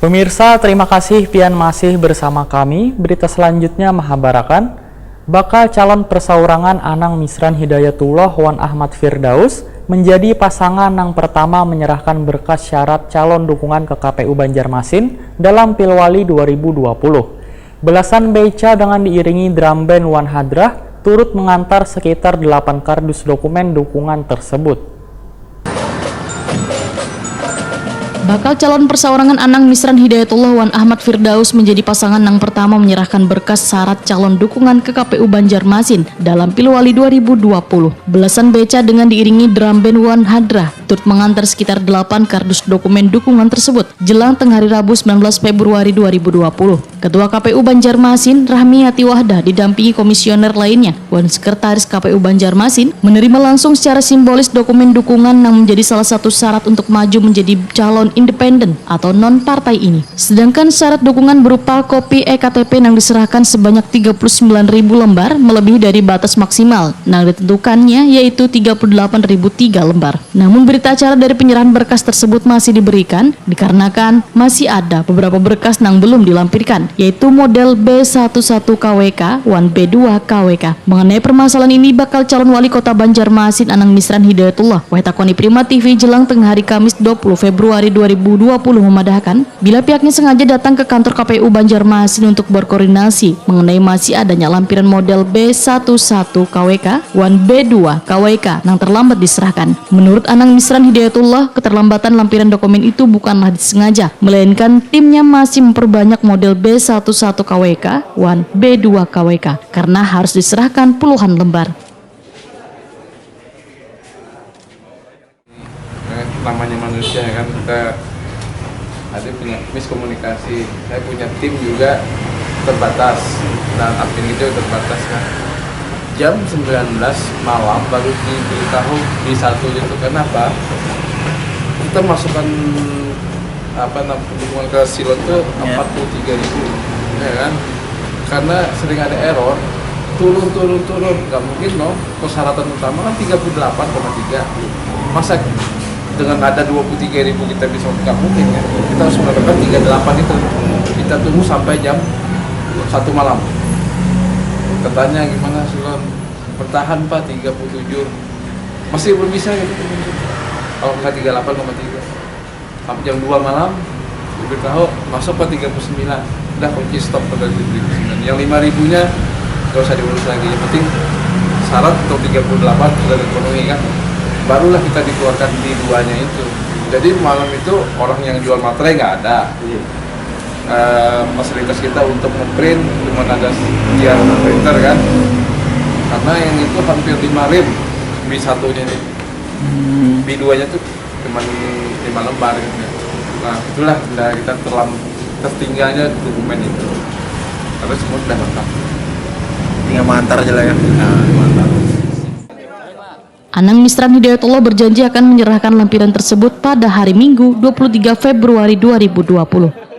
Pemirsa, terima kasih pian masih bersama kami. Berita selanjutnya Mahabarakan. Bakal calon persaurangan Anang Misran Hidayatullah Wan Ahmad Firdaus menjadi pasangan yang pertama menyerahkan berkas syarat calon dukungan ke KPU Banjarmasin dalam Pilwali 2020. Belasan beca dengan diiringi drum band Wan Hadrah turut mengantar sekitar 8 kardus dokumen dukungan tersebut. Bakal calon persaurangan Anang Misran Hidayatullah Wan Ahmad Firdaus menjadi pasangan yang pertama menyerahkan berkas syarat calon dukungan ke KPU Banjarmasin dalam Pilwali 2020. Belasan beca dengan diiringi drum band Wan Hadrah turut mengantar sekitar 8 kardus dokumen dukungan tersebut jelang tengah hari Rabu 19 Februari 2020. Ketua KPU Banjarmasin Rahmiati Wahdah didampingi komisioner lainnya, Wan Sekretaris KPU Banjarmasin, menerima langsung secara simbolis dokumen dukungan yang menjadi salah satu syarat untuk maju menjadi calon independen atau non-partai ini. Sedangkan syarat dukungan berupa kopi EKTP yang diserahkan sebanyak 39.000 lembar melebihi dari batas maksimal yang ditentukannya yaitu 38.003 lembar. Namun berita acara dari penyerahan berkas tersebut masih diberikan dikarenakan masih ada beberapa berkas yang belum dilampirkan, yaitu model B11 KWK, 1B2 KWK. Mengenai permasalahan ini, bakal calon wali kota Banjarmasin Anang Misran Hidayatullah Wahtakoni Prima TV jelang tengah hari Kamis 20 Februari 2020 memadahkan bila pihaknya sengaja datang ke kantor KPU Banjarmasin untuk berkoordinasi mengenai masih adanya lampiran model B11 KWK, 1B2 KWK yang terlambat diserahkan. Menurut Anang Misran Hidayatullah, keterlambatan lampiran dokumen itu bukanlah disengaja, melainkan timnya masih memperbanyak model B11 KWK, 1B2 KWK karena harus diserahkan puluhan lembar. Namanya manusia kan, kita ada punya miskomunikasi. Saya punya tim juga terbatas dan admin itu terbatas kan. Jam 19 malam baru diberitahu di satu itu. Kenapa? Kita masukkan dukungan ke silon itu 43.000 ya kan, karena sering ada error turun nggak mungkin loh. Persyaratan utama kan 38,3, masa dengan ada 23.000 kita bisa, nggak mungkin ya. Kita harus mendapatkan 38 itu. Kita tunggu sampai jam 1 malam. Katanya gimana silon bertahan Pak 37, masih belum bisa gitu. Kalau nggak 38,3 sampai jam 2 malam diberitahu masuk Pak 39, udah kunci stop pada 39. Yang 5.000 nya nggak usah diurus lagi, yang penting syarat untuk 38 sudah terpenuhi kan, barulah kita dikeluarkan di duanya itu. Jadi malam itu orang yang jual materai nggak ada. Fasilitas kita untuk ngeprint cuma ada siar printer kan, karena yang itu hampir 5 rem B1 nya nih, B2 nya tuh cuma 5 lembar gitu. Nah itulah kita tertinggalnya dokumen itu, tapi semua sudah lengkap, tinggal mengantar aja lah ya. Mengantar. Anang Misran Hidayatullah berjanji akan menyerahkan lampiran tersebut pada hari Minggu 23 Februari 2020.